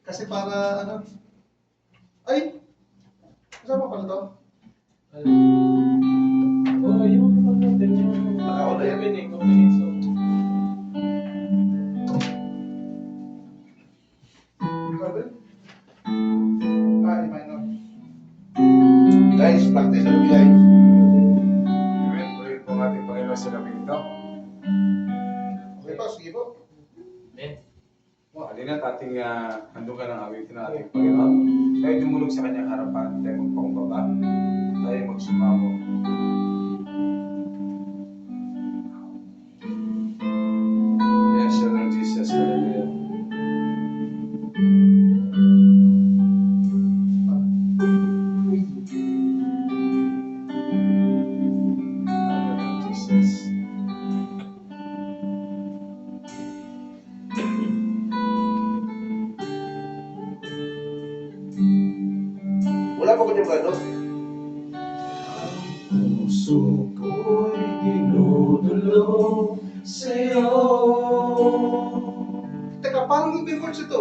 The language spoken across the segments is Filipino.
Kasi para ano, ay! Kasama pala to? Oo, yung naman natin yung Nakawala yan. combination. Grabe. Minor. Guys, practice na guys. Amen. Purihin po ang ating Panginoon sa gabi ito. Okay po, sige po. Amen. Halina't ating handugan ng awitin ng ating Panginoon. Tayo tumulog sa kanyang harapan. Tayo magpakumbaba. Tayo magsumamo. Yes, Lord Jesus. Hallelujah. Hallelujah, Jesus. Wala pa ko dyan ba, no? Puso ko'y dinudulog sa'yo. Teka, parang yung billboards ito.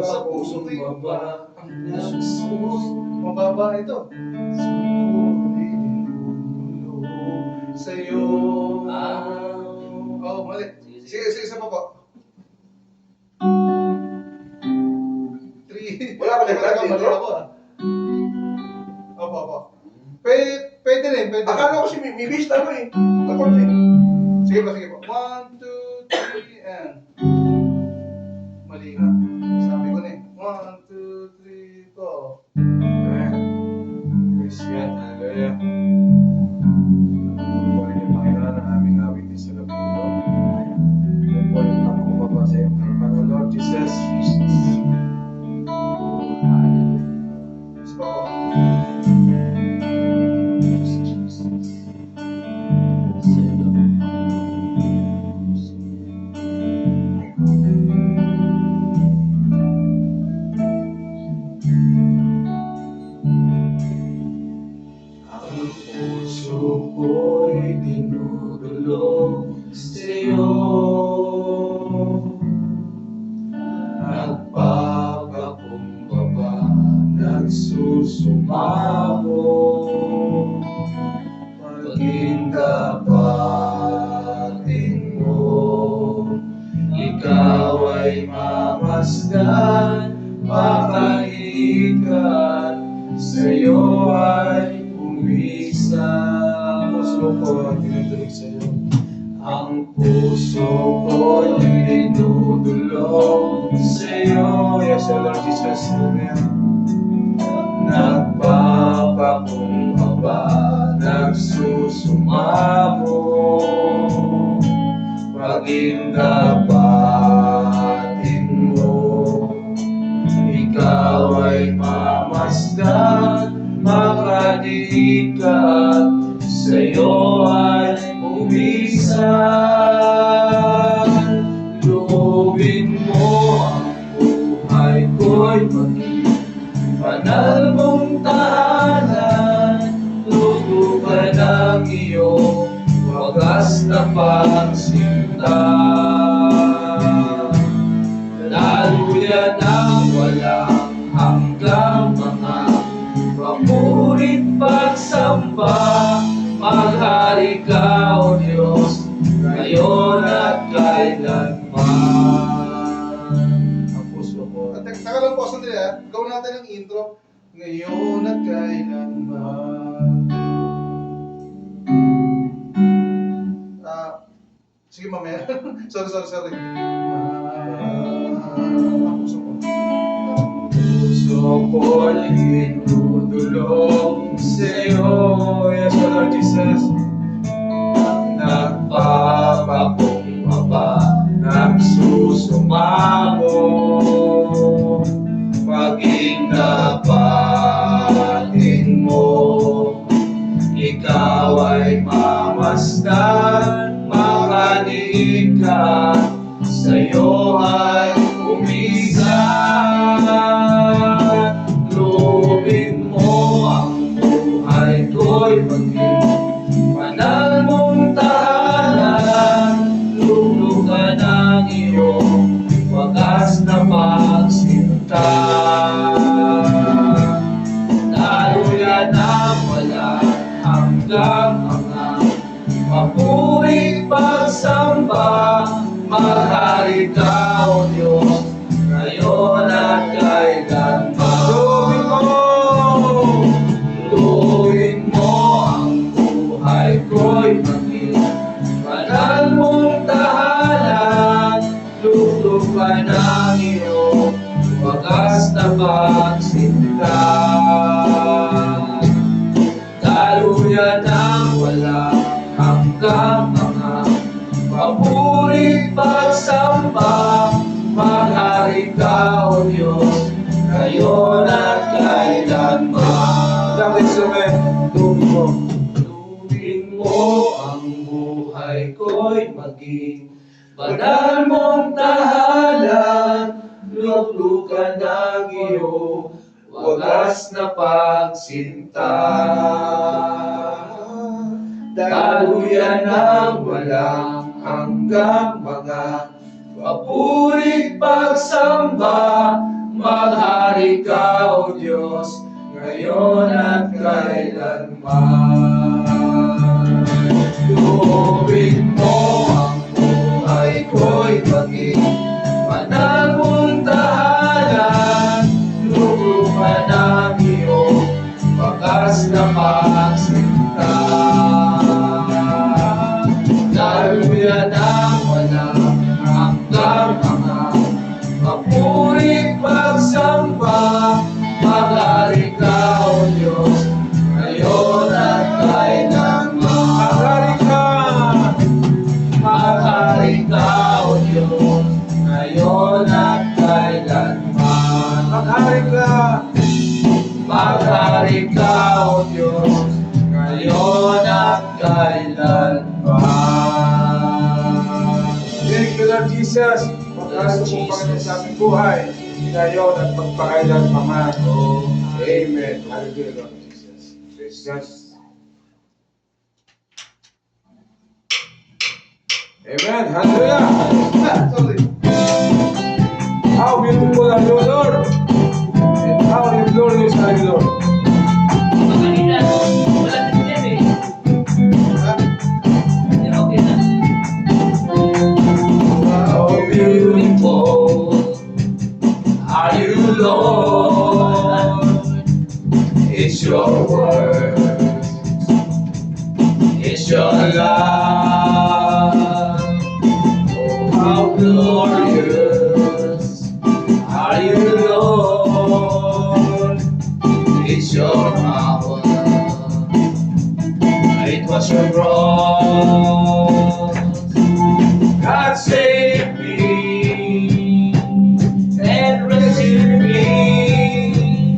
Sa puso ko eh. Nagpapababa Ang ng puso ko. puso. Mababa ito. Ko'y dinudulog Sa'yo. sa'yo. Oo, mali. Sige, isa pa po. 3. Wala ka na Mali intro? ako ah. Opo. Pwede rin, pwede. Akala ko si Mibis tama eh. Takot eh. Sige po. 1, 2, 3, and... Mali nga. Sabi ko na eh. 1, 2, 3, go. Amen. Praise God. Hallelujah. Purihin yung Panginoon ang aming awitin sa gabi ito. Tayo po yung pakumbaba sa iyong harapan. O Lord Jesus. Isa pa po. Ang puso ko'y dinudulog sa'yo. Nagpapakumbaba, nagsusumamo. Maging dapatin mo, ikaw ay mamasdan, makaikat, sa'yo ay umisa. Puso ko ang dinudulog sa iyo. Ang puso ko'y dinudulog sa'yo. Yes, O Lord Jesus. Hallelujah. Nagpapakumbaba, nagsusumamo. Maging dapatin mo, ikaw ay mamasdan, makadiikat, sa'yo ay umisan. Loobin mo ang buhay ko'y maging banal mong tahanan. Tutukan ang iyong wagas na pagsinta. Daluyan ang walang hanggang mga papurit pagsamba. Maghari ka, O Diyos, ngayon at kailanman. Ang puso ko. Taka lang po, sandali ah. Gawin natin ang intro. Ngayon at kailanman. Sige mamaya. sorry. Ang puso ko. Puso ko'y dinudulog sa'yo. Yes, O Lord Jesus. Nagpapakumbaba, nagsusumamo. Maging dapatin mo, ikaw ay mamasdan, makaniikat, sa'yo ay umisan. Loobin mo ang buhay ko'y maging magsinta. Daluyan ang walang hanggang mga papurit pagsamba. Maghari ka, O Diyos, ngayon at kailanman. Ilang instrument, tubig mo. Tuwing mo ang buhay ko'y maging banal mong tahanan, luklukan ng iyong wagas na pagsinta. Daluyan ng walang hanggang mga papurit pagsamba. Maghari ka, O Diyos, ngayon at kailanman. Tuwing mo ang buhay ko'y maging banal mong tahanan, luklukan ng iyong wagas na pagsinta. Daluyan ang walang hanggang mga papurit pagsamba. Maghari ka, O Diyos, ngayon at kailanman. Maghari ka! Maghari ka, O Diyos, ngayon at kailanman. Maghari ka! Maghari ka, O Diyos, ngayon at kailanman. Thank you, Lord Jesus. Pagkaso po Panginoon sa aming buhay, ngayon at magpakailan pa man. Amen. Hallelujah, Lord Jesus. Praise God. Amen. Hallelujah. Sorry. How beautiful are you, Lord? And how glorious are you, Lord? Kanina, wala na siya eh. Okay na. How beautiful are you, Lord? It's your word, it's your love. Oh, how glorious are you, Lord? It's your power, it was your cross. God save me and rescue me.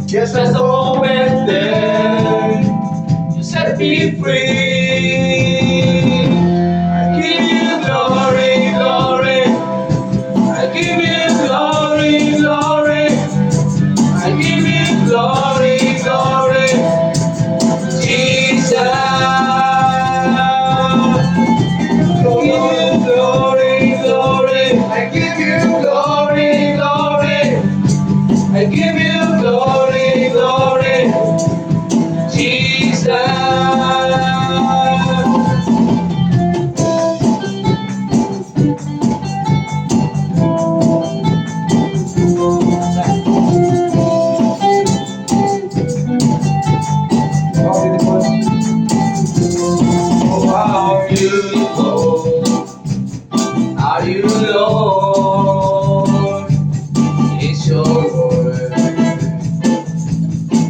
Just as the moment there, you set me free. I give you glory, glory. I give you glory, glory. I give you glory, glory. Jesus. I give you glory, glory. I give you glory, glory. Jesus. How beautiful. Oh, how beautiful are you, Lord? It's your word,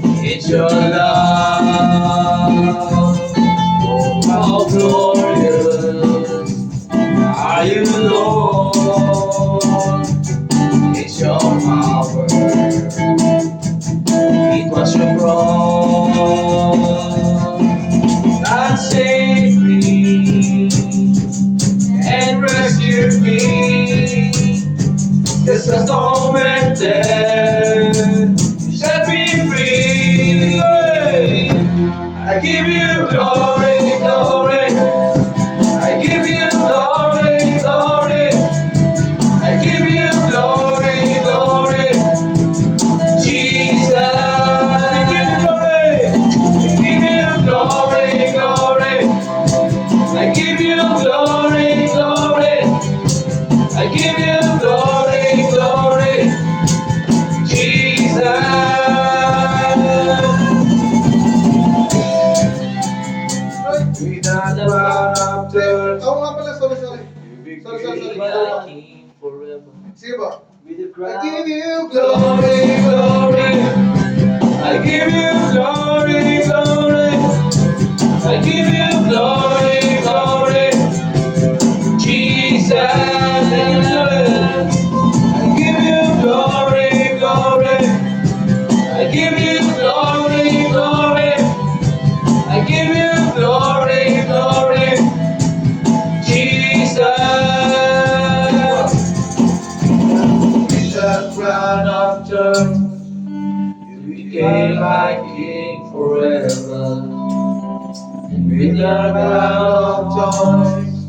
it's your love. Oh, how glorious are you, Lord? It's your power, it was your cross that saved me and rescued me. Just as the moment there, you set me free. I give you glory, glory. I give you glory, glory. I give you glory, glory. Jesus, I give you glory. I give you glory, glory. I give you glory, glory. I give you glory, glory. Jesus. With the I give you glory, glory. I give you glory, glory. I give you glory, glory. Jesus, I give you glory, glory. I give you glory, glory. I give you glory, glory. Jesus, with the crown of thorns, you became my king forever. And with the crown of thorns,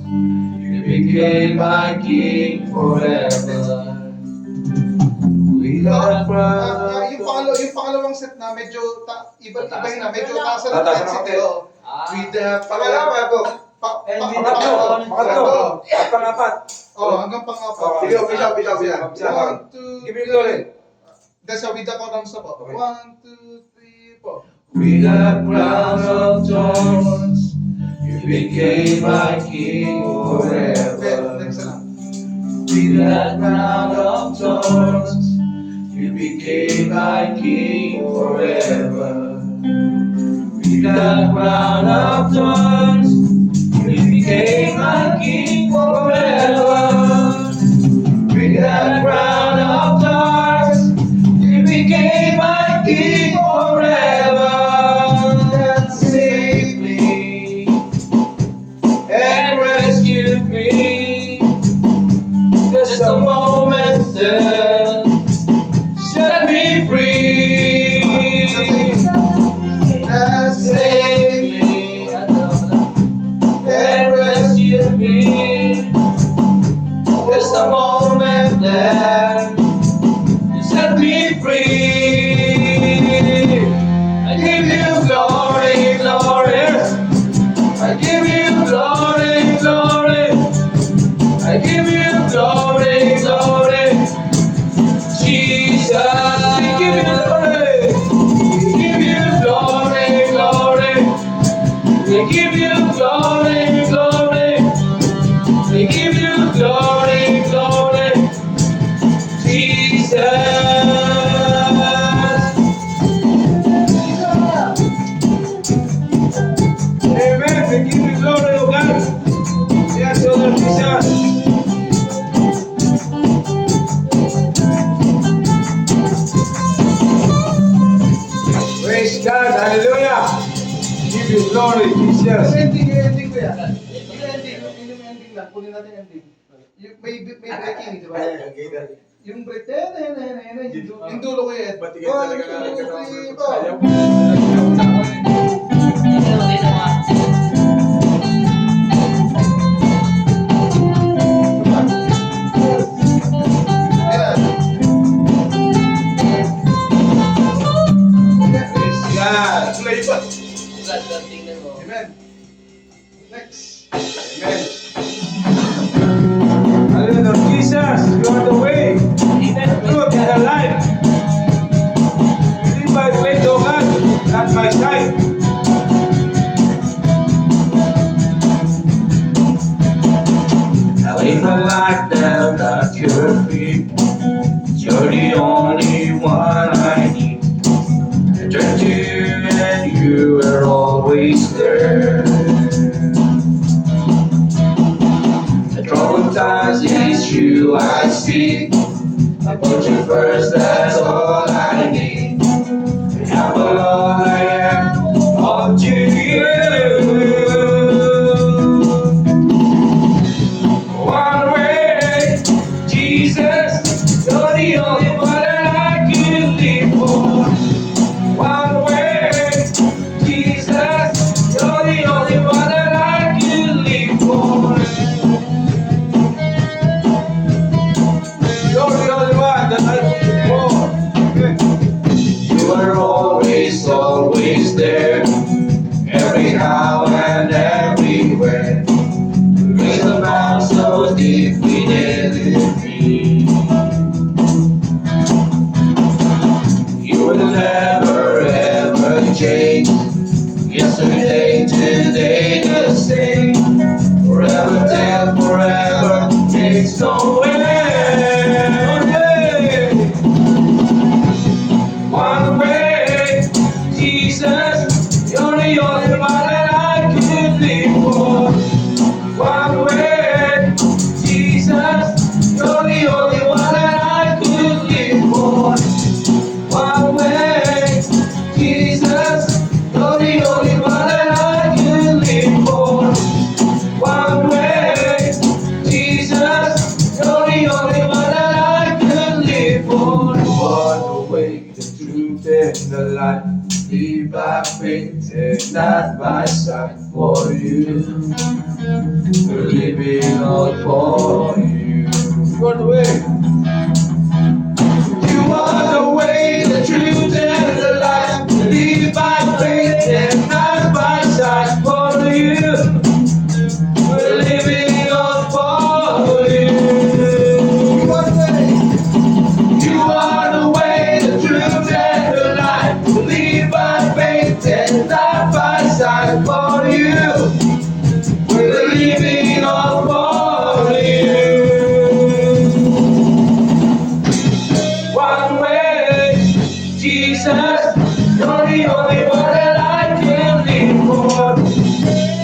you became my king forever. With the crown of yung pangalawang set na medyo iba-iba na, medyo taas na Tataas na intensity. konti. Oh. With the Pangalawa ko. Pangatlo. At pangapat. Oh, hanggang pang-apat. Sige, umpisa. One, two, Give me glory. That's how with the chords na po. Okay. 1, 2, 3, 4. With a crown of thorns, you became my king forever. Next na lang. With a crown of thorns, you became my king forever. With a crown of thorns, you became my king forever. With a crown of thorns, you became my king forever. That saved me and rescued me. Just a moment that set me free. That saved me and rescued me. Just a moment that set me free. I give you glory, glory. I give you glory, glory. I give you glory, glory. Jesus, I give you glory. I give you glory, glory. I give you glory, glory. I give you glory, glory. Jesus. Amen. We give you glory, O God. Yes, O Lord Jesus. Praise God. Hallelujah. Give you glory, Jesus. Ending ko yan. Yung ending lang. Kunin natin yung ending. May breaking, di ba? Yung break, yung dulo ko yan. 1, 2, 3, 4. Praise God. Amen. Next. Amen. Hallelujah, Lord Jesus. You are the way, the truth, and the life. We live by faith, O God, not by sight. I live a life down at your feet. You're the only one I need. I turn to you and you are always there. The troubled times is you I see. I put you first, that's all I need. I'm all I am, all to you. One way, Jesus, you're the only one that I can live for. One way, Jesus, you're the only one that I can live for. You're the only one that I live for. You are always, always there, every now and everywhere. Grace abounds so deep within me. You will never ever change. Yesterday, today, the same. Forever, till forever, it's no way. in the light. Leave by faith and not by sight. For you, we're living all for you. Run away. You are the way, the truth, and the light. Leave by faith and not by sight. For you, we're living all for you. You are the way, the truth, and the light. Leave by faith and not by sight. For you, we're living all for you. One way, Jesus, you're the only one that I can live for.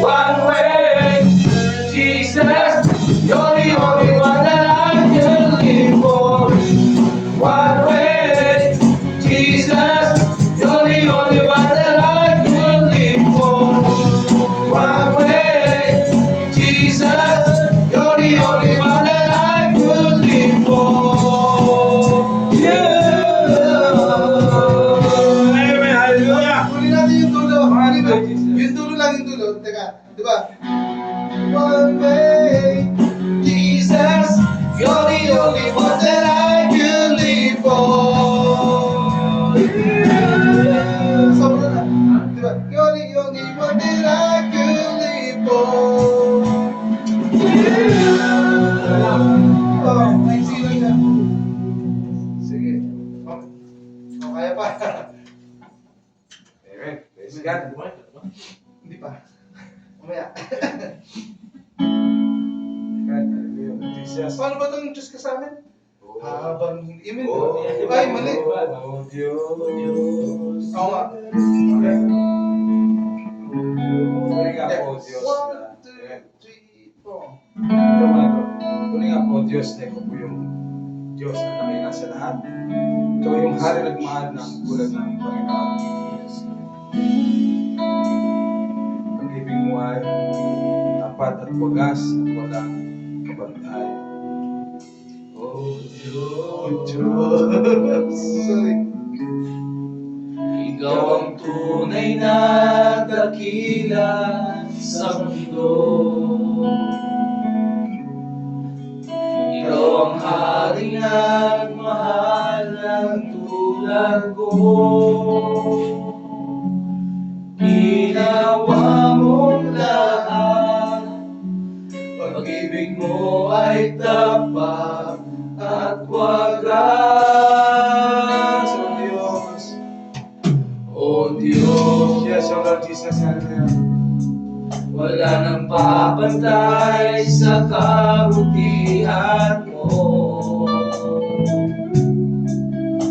One way, Jesus, you're the only one that I can live for. One way, Jesus, you're the only one that I can live for. One way, Jesus, you're the only one that I can live for. Amen. Hallelujah. Kunin natin yung dulo. Yung dulo lang yung dulo. Teka, di ba? One way, Jesus, you're the only one that I can live for. Sabi na, di ba? You're the only one that I can live for. Oh, may sino niya. Sige. Oh, kaya pa. Amen. Praise God. Hindi pa. Mamaya. God, hallelujah. Jesus. Paano ba itong Diyos ka sa amin? Habang hindi. Amen. Oh, Ay, mali. Oh, Diyos. Oo nga. Okay. Tuloy nga po, Diyos. 1, 2, 3, 4. Ito mo na ito. Tuloy nga po, Diyos na ikaw po yung Diyos na nakina sa lahat. Ikaw yung hari nagmahal ng tulad ng Panginoon. Pag-ibig mo ay tapat at wagas at walang kabantay. Oh, Diyos. Sorry. Ikaw ang tunay na dakila sa mundo. Ikaw ang haring nagmahal ng tulad ko. Ginawa mong lahat, pag-ibig mo ay tapat at wagas. O Diyos. O Diyos, Yes, O Lord Jesus. Hallelujah. wala nang papantay sa kabutihan mo.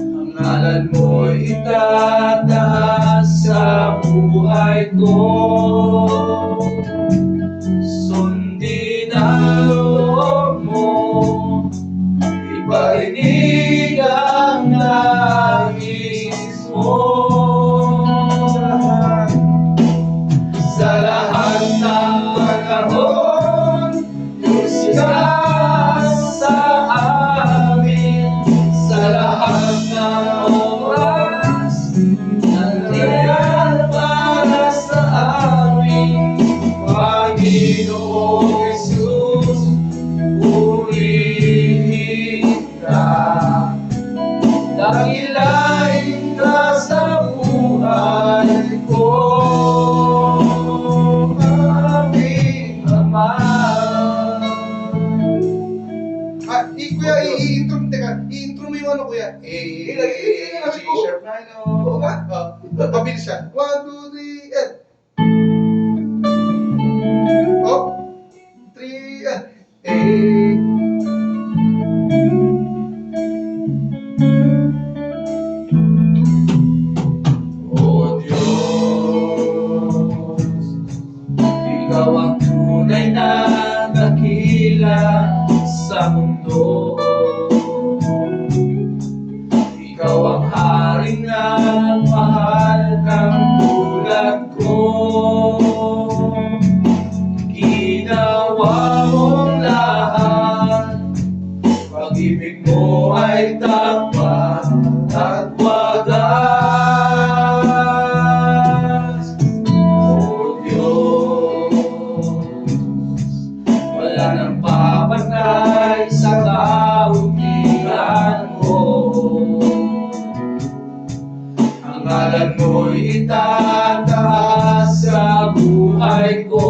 Ang ngalan mo'y itataas sa buhay ko. Sundin ang loob mo, iparinig ang nais mo. Sa lahat ng panahon, Diyos ka sa amin. Sa lahat ng oras, nandiyan para sa amin. Panginoong Jesus, purihin ka. Dakilain ka sa buhay ko. Kuya, i-intro mo yung ano, kuya. G sharp na, Oo nga. Pabilis siya. 1, 2, 3, and. Oh. 3, and. O Diyos, Ikaw ang tunay na dakila sa mundo. Ikaw ang haring nagmahal ng tulad ko. Ginawa mong lahat, pag-ibig mo ay tapat at wagas. Ngalan mo'y itataas sa buhay ko.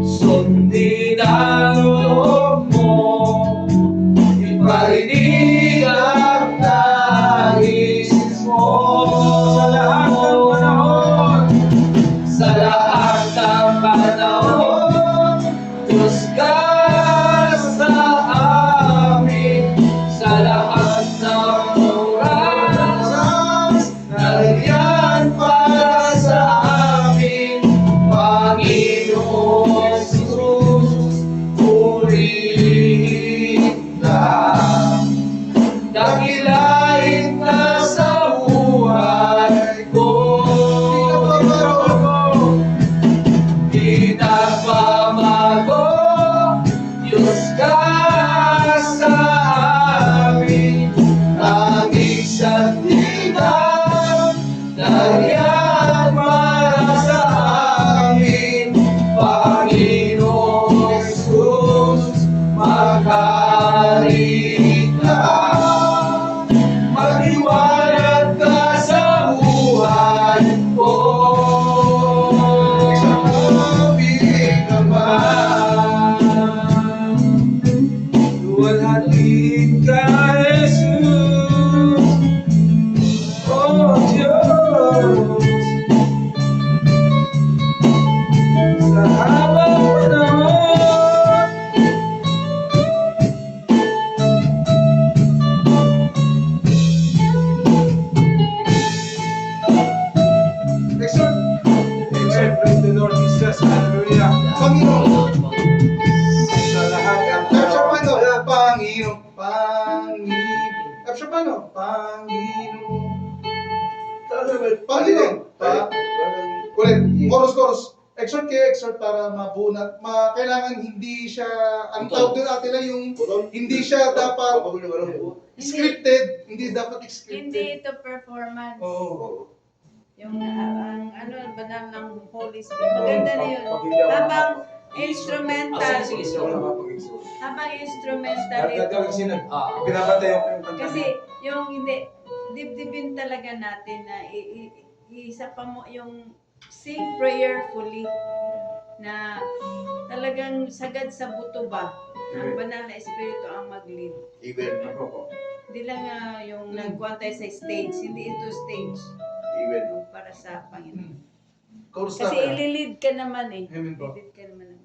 Sundin ang loob mo, iparinig ang nais mo. Sa lahat ng panahon, Diyos ka sa amin. Sa lahat ng oras, nariyan para sa amin. Panginoon Jesus, purihin ka. Dakilain ka sa buhay ko. Di nagbabago, Diyos ka sa amin. Tanging sandigan, nariyan para sa amin. Panginoon Jesus, maghari ka. Magliwanag ka sa buhay ko. Luwalhati ka, Jesus. Oh, Diyos. Sa habang panahon, Exhort. Amen. Praise the Lord Jesus. Hallelujah. Panginoon. Sa lahat ng Paano? Panginoon. Paano? Panginoon. Panginoon. Ulit. Chorus. Exhort kayo, exhort para mabunat. Kailangan hindi siya, ang tawag doon natin lang yung, hindi siya dapat scripted. Hindi dapat scripted. Hindi ito performance. Oo. Yung ang ano banal ng Holy Spirit. Maganda na yun. Habang instrumental. Sige. Habang instrumental ito. Pinapatay ako yung kanta. Kasi yung hindi dibdibin talaga natin na isa pa mo yung sing prayerfully na talagang sagad sa buto ba ang banal na espiritu ang mag-lead. Even ako po. Hindi lang yung nagkuhan tayo sa stage, hindi ito stage. Even. Yung para sa Panginoon. Chorus Kasi lang. ililid ka naman eh. Amen po. Ililid ka naman.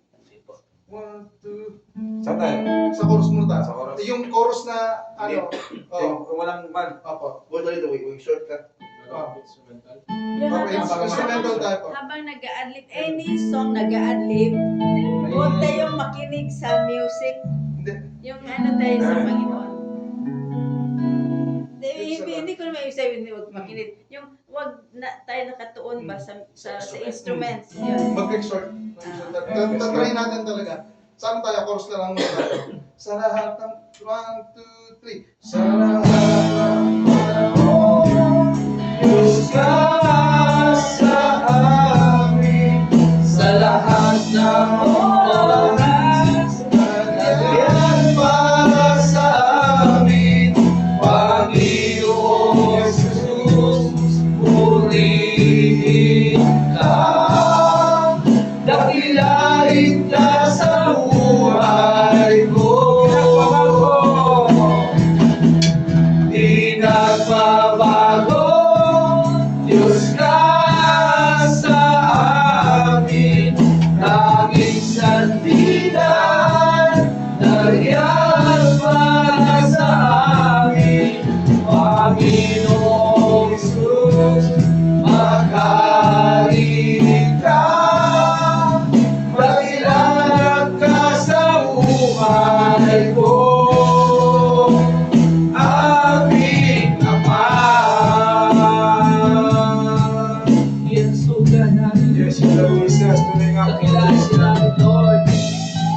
1, 2. Saan tayo? Sa chorus muna tayo. Sa chorus. Yung chorus na, ano, Yung walang man. Opo. Huwag dito, yung shortcut. Instrumental tayo po. Habang nag-a-adlib, any song nag-a-adlib, huwag tayong makinig sa music. Hindi. Yung ano tayo sa Panginoon. Hindi ko naman ibig sabihin, huwag makinig. Yung huwag na, tayo nakatuon ba sa instruments. Yun. Mag-exhort. Tatry natin talaga. Saan tayo? Chorus na lang muna tayo. Sa lahat ng 1, 2, 3. Sa lahat ng panahon, Diyos ka sa amin. Sa lahat ng oras, nariyan para sa amin. Panginoon Jesus, purihin ka. Dakilain ka sa buhay ko. Di nagbabago, Diyos ka sa amin. Tanging sandigan, nariyan para sa amin. Panginoong Jesus, maghari ka. Makilag ka sa buhay ko. Aming Ama. Yesuga namin. Yes, Lord Jesus. Tuloy nga po. Kakilala sila namin, Lord.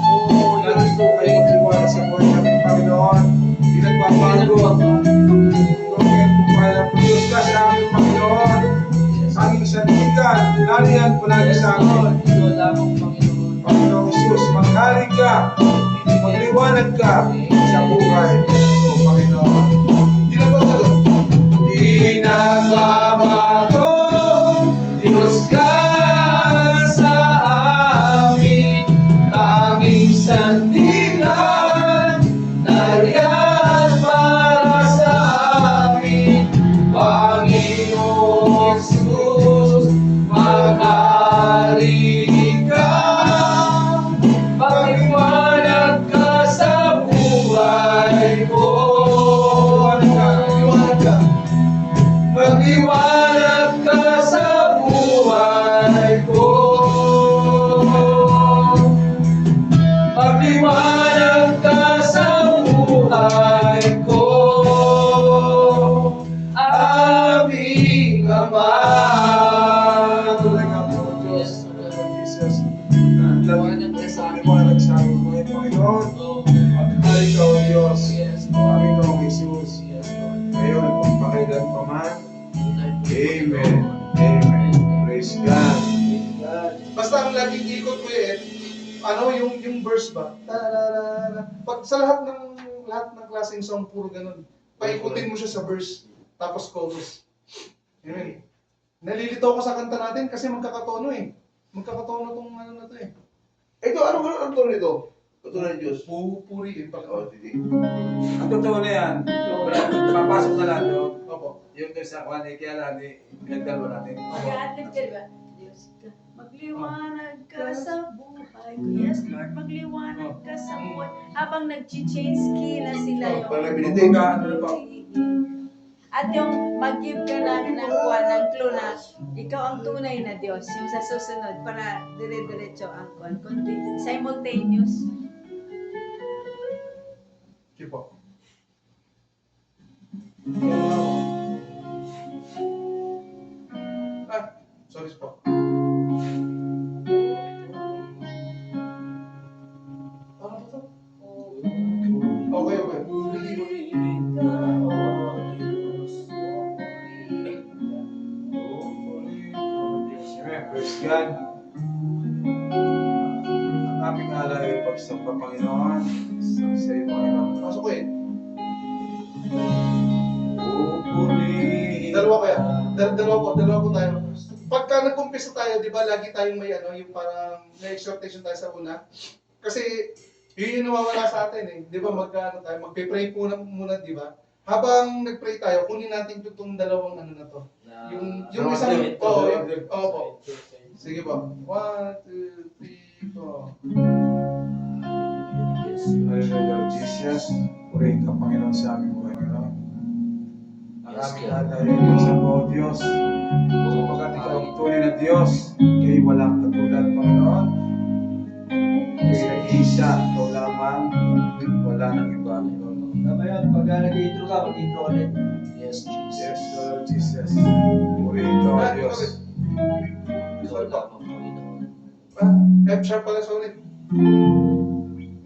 Oo, nandun po kayo magtiwala sa buhay namin, Panginoon. Hindi nagbabago. Tuloy po kayo ng Diyos ka sa aming Panginoon. Aming sandigan, nariyan palagi sa amin. Ikaw lamang, Panginoon. Panginoong Jesus, maghari ka, magliwanag ka sa buhay. O Panginoon. Hindi na ba Di man. Amen. Amen. Praise God. Basta ang laging ikot ko yung verse ba? Tararara. Pag sa lahat ng klaseng song, puro ganun. Paikutin mo siya sa verse, tapos chorus. Amen. Nalilito ako sa kanta natin kasi magkakatono eh. Magkakatono tong ano na to eh. Ito, ano to nito? Katuloy ng Diyos. Pupuri eh. Oh, hindi. Ang totoo na yan. Papasok na lang to. Opo. Yung doon sa kwan, kaya lang, pinagdalawa natin. Mag-a-adlib ka ba? Diyos ka, magliwanag ka sa buhay ko. Yes, Lord, magliwanag ka sa buhay. Habang nag-change key na sila yung... Parang nabilitin. At yung mag-give ka lang ng kuwan, ng clue na ikaw ang tunay na Diyos. Yung sa susunod, para dire-diretso ang kuwan. Kundi simultaneous. Sige po. Sorry po. Ano to? Okay, okay. Amen. Praise God. Ang aming alay pagsamba, Panginoon. Sa iyo, Panginoon. Pasok ko eh. Pupurihin Dalawa kaya. Dalawa po tayo. Pagka nag-umpisa tayo, di ba, lagi tayong may yung parang na-exhortation tayo sa una. Kasi yun yung nawawala sa atin eh. Di ba, magpe-pray muna, di ba? Habang nag-pray tayo, kunin natin itong dalawang ano na to. Yung isang, po. Sige po. 1, 2, 3, 4. Hallelujah, Lord Jesus. Purihin ka, Panginoon, sa aming buhay, Panginoon. Ang aming alay sa po, Diyos. Sapagkat ikaw ang tunay na Diyos, kay walang katulad, Panginoon. Kay isa, ikaw lamang, wala nang iba, Panginoon. Tama yan, pag nag-intro ka, mag-intro ka rin. Yes, Jesus. Yes, Lord Jesus. Purihin ka, O Diyos. Ikaw lamang, Panginoon. F sharp pala, sorry.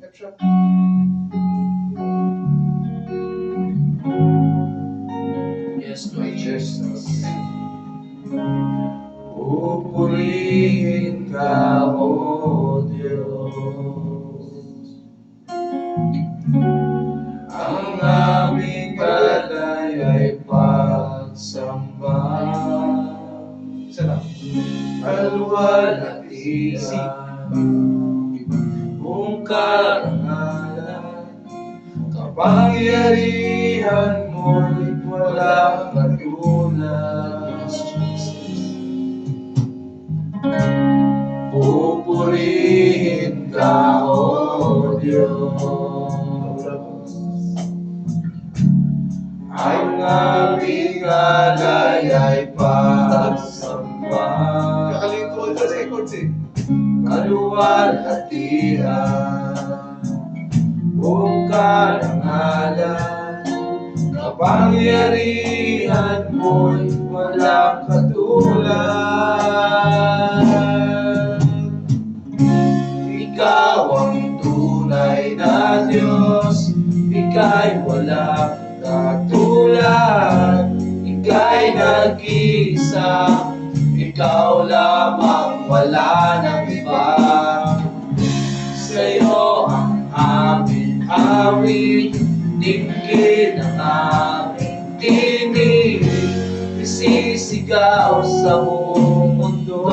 F sharp. Yes, Lord Yes, Jesus. Pupurihin ka, O Diyos. Ang aming alay ay pagsamba. Isa lang. Alwalhatian, kung karangalan, kapangyarihan mo'y walang katulad. Pupurihin ka, O Diyos. Ang aming alay ay pagsamba. Kakalito sa records eh. Kaluwalhatian, kung karangalan, kapangyarihan mo'y walang katulad. Ikaw ang tunay na Diyos, ika'y walang katulad. Ika'y nag-iisa, ikaw lamang, wala nang iba. Sa'yo ang aming awit, dinggin ang aming tinig, isisigaw sa buong mundo.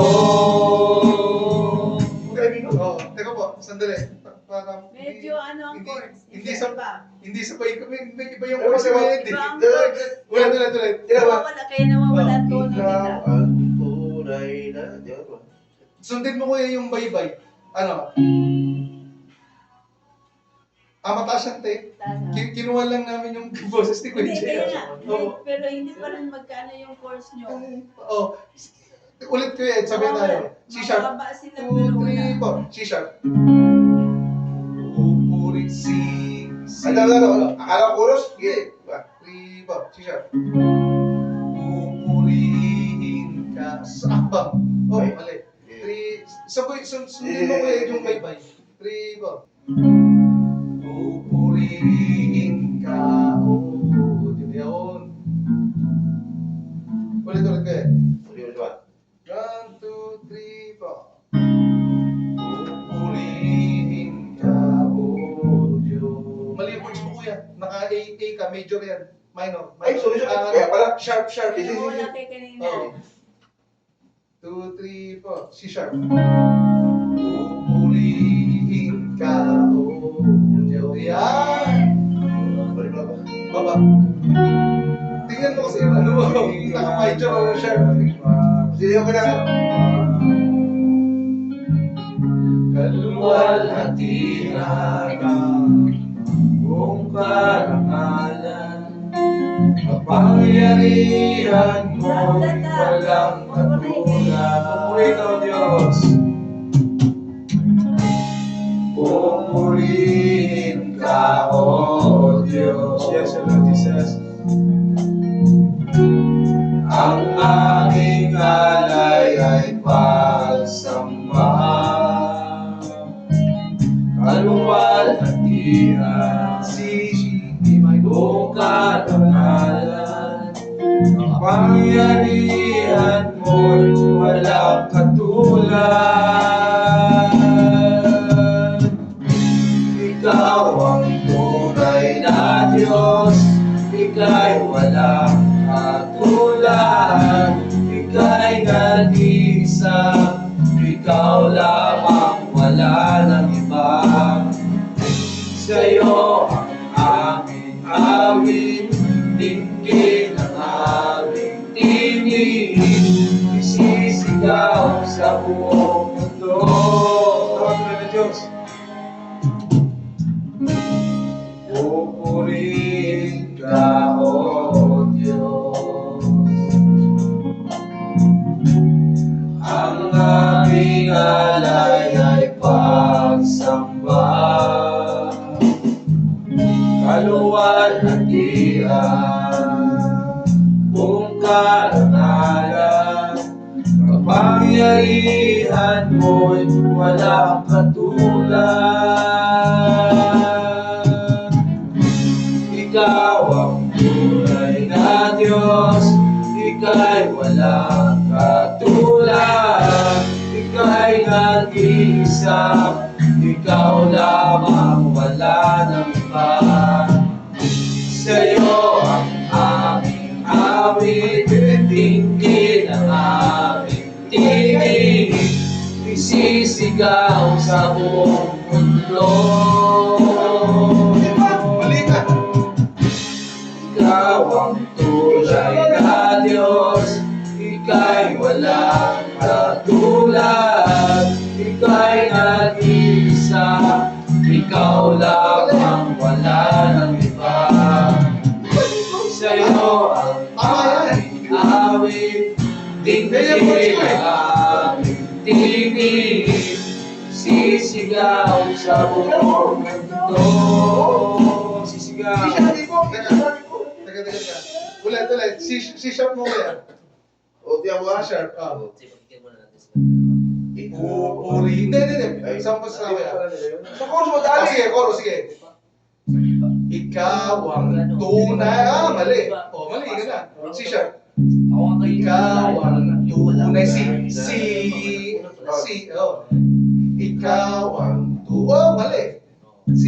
Teka po, sandali. Para Medyo ano ang chords? Hindi sa Iba. hindi sabay kami, may iba yung Iba, chords iba. eh. Iba ang chords. Tuloy. Nawawala, kaya nawawala ang tono Ikaw nila. ang tunay na Diyos. Sundin mo kuya yung baybay. Ano? Mataas yan, te. Tama. Kinuha lang namin yung boses ni Kuya Hindi, Jay. kaya nga. Oo. Pero hindi pa rin magkano yung chords nyo. Oh. Ulit ko yan, sabi tayo. C sharp. Mababa sila 2, pero 3, wala. 4. C sharp. Pupuri, C. Ano? Akala ko chorus? Sige. 3, 4. C sharp. Pupurihin ka sa abang. Oh, Ay. mali. 3. Sundin mo kuya yung baybay. 3, 4. Pupurihin ka, o Diyon. major yan. Minor. Ay, sorry, kaya pala, sharp. Yun ang wala kay kanina. Oh. 2, 3, 4. C sharp. Pupurihin ka, oh. Yan. Baba. Tingnan mo kasi ano mo. Naka-major o sharp. Sige, ako na. Kaluwalhatian kung karangalan, kapangyarihan mo'y walang katulad. Pupurihin o Diyos. Pupurihin ka, O Diyos. Yes, Lord Jesus. Ang aming alay ay pagsamba, kaluwalhatian, kung karangalan, kapangyarihan mo'y walang katulad. Ikaw ang tunay na Diyos, ika'y walang katulad, ika'y nag-iisa, ikaw lamang, wala nang iba. Sa'yo ang aming awit, tingin ang aming tinig, isisigaw sa buong mundo. Tawag na ng Diyos. Pupurihin ka, O Diyos. Ang aming alay ay pagsamba, kaluwalhatian, kung karangalan, kapangyarihan mo'y walang katulad. Ikaw ang tunay na Diyos, ika'y walang katulad, ika'y nag-iisa, ikaw lamang, wala nang iba. Sa'yo ang aming awit, tingin ang aming tinig, isisigaw sa buong mundo. Mali ka. Ikaw ang tunay na Diyos, ika'y walang katulad, ika'y nag-iisa, ikaw lamang, wala nang iba. Sa'yo ang aming awit, tingin ang aming tinig, sisigaw sa buong mundo. Sisigaw. Teka. Ulit. C sharp mo yan. O, tiyan mo, C sharp. Ah. Pupuri. Hindi. Sampas na ako yan. Sa course mo, Ah, dali. sige, koro, sige. Ikaw ang tunay. Ah, mali. Oh, mali ka na. C sharp. Ikaw ang tunay. Oh. Ikaw ang tunay. Oh, mali. C.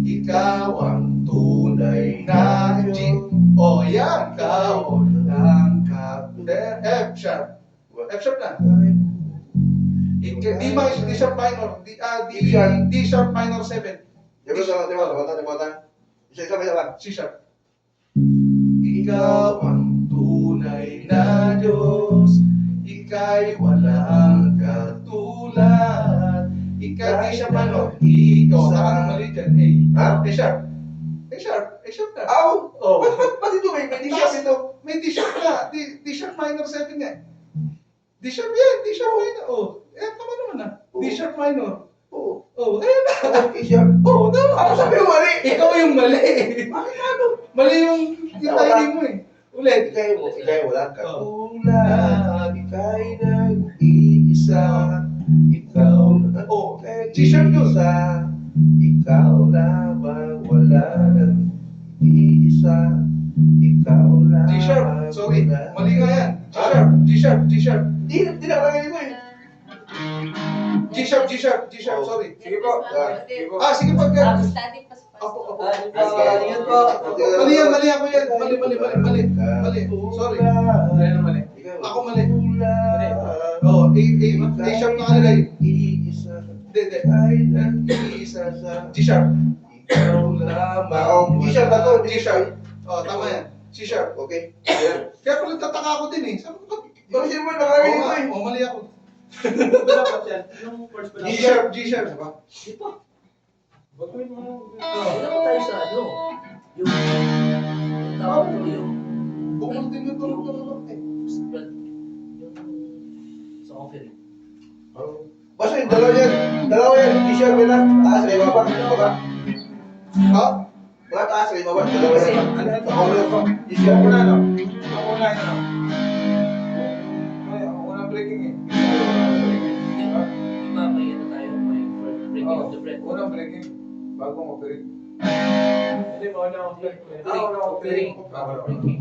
Ikaw ang tunay na G. Oh, yan. Ikaw ang F sharp. F sharp na. D sharp minor. D sharp minor 7. Timota. Isa lang. C sharp. Ikaw ang tunay na Diyos, ika'y walang katulad. Ikaw, D sharp minor. Ikaw, mali dyan. A sharp. A sharp na. Aw! Oh. Ba't ito may D-sharp ito? May D sharp na. D sharp minor 7 nga. D sharp yan. D sharp minor. Oh. Tama naman na. D sharp minor. Oo. Oh, ayun na. D-sharp. Oh, tama. Ako sabi mo mali! Ikaw yung mali. Bakit ano? Mali yung timing mo eh. Ulit. Ika'y walang katulad, ika'y nag-iisa, ikaw na G-sharp yun. isa, ikaw lamang, wala nang iisa, ikaw lamang. G sharp. Sorry. wala. Mali nga yan. G sharp. Di nakalagay mo eh. G sharp. Sorry. Sige po. Sige po. Ah, sige pagka. Study pa sa Apo. Ingat po. Mali yan, mali ako yan. Mali. Sorry. Ako mali. Oo, A-sharp nakalagay. Hindi. G-sharp. G-sharp na to, G-sharp. Oo, tama yan. C-sharp. Okay. Kaya pala nagtataka ako din eh. Sabi ko, Bakit mo nakalagay dito eh? Oo, mali ako. Dapat yan. Yung first pa lang. G-sharp. Di pa. Dapat tayo sa ano? Yung tawag ko yung Bukod din yung tulog eh. yung sa offering. Basta yung dalawa yan, G-sharp yun lang. Taas kayo, baba. Ha? Mga taas kayo, baba. Dalawa Kasi, yan. Ano ito? Ako yun po. Ako G-sharp yun. na, no? Ako na, ano? Ay, ako na breaking eh. Iba may ano tayo, may breaking of the bread. Unang breaking. Bago mo break. Hindi, mauna ako breaking. Breaking. Breaking.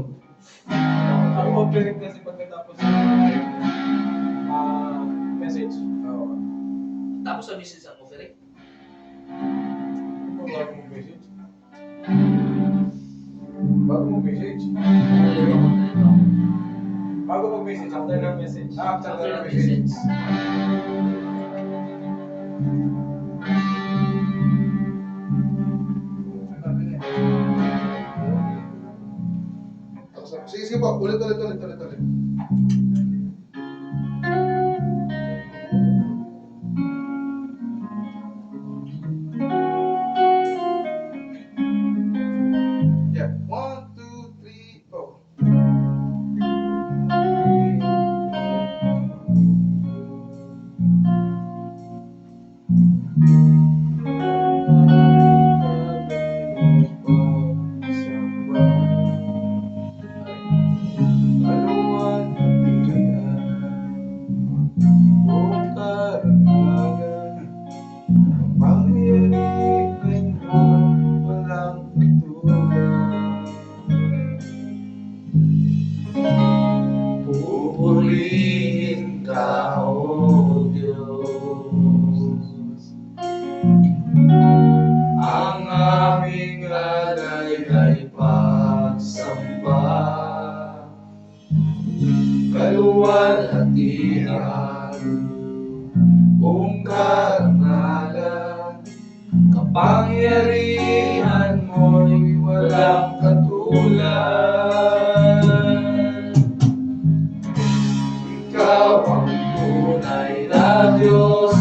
Ako mag-break kasi pagkatapos message. Tapos sa message ang offering. Bago mo message. Bago mo message. Nalito ako. Bago mag-message. After ng message. After After the ng message. message. Sige po, ulit. Yeah, 1, 2, 3, go. Pupurihin ka, O Diyos. Ang aming alay ay pagsamba. Kaluwalhatian, kung karangalan, kapangyarihan mo'y walang katulad. Ikaw ang tunay na Diyos,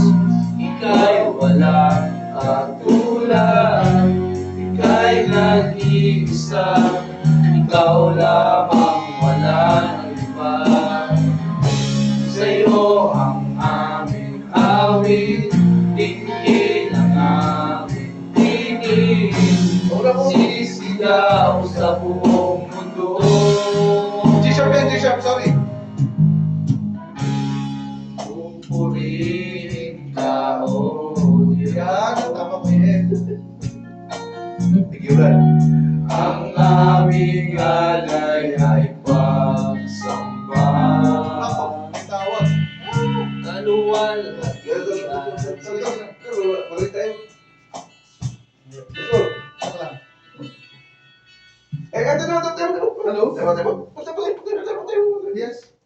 ika'y walang katulad. Ika'y nag-iisa, ikaw lamang walang iba. Sa'yo ang aming awit, dinggin ang aming tinig. Sisigaw sa buong mundo. G-sharp, sorry. Pupurihin ka, O Diyos. Yan, tama ko yan. Tigilan. Ang aming alay ay pagsamba. Ako, may tawag. Kaluwalhatian. Balik tayo. Ako lang. Eh, ito na. Hello? Tayo. Yes.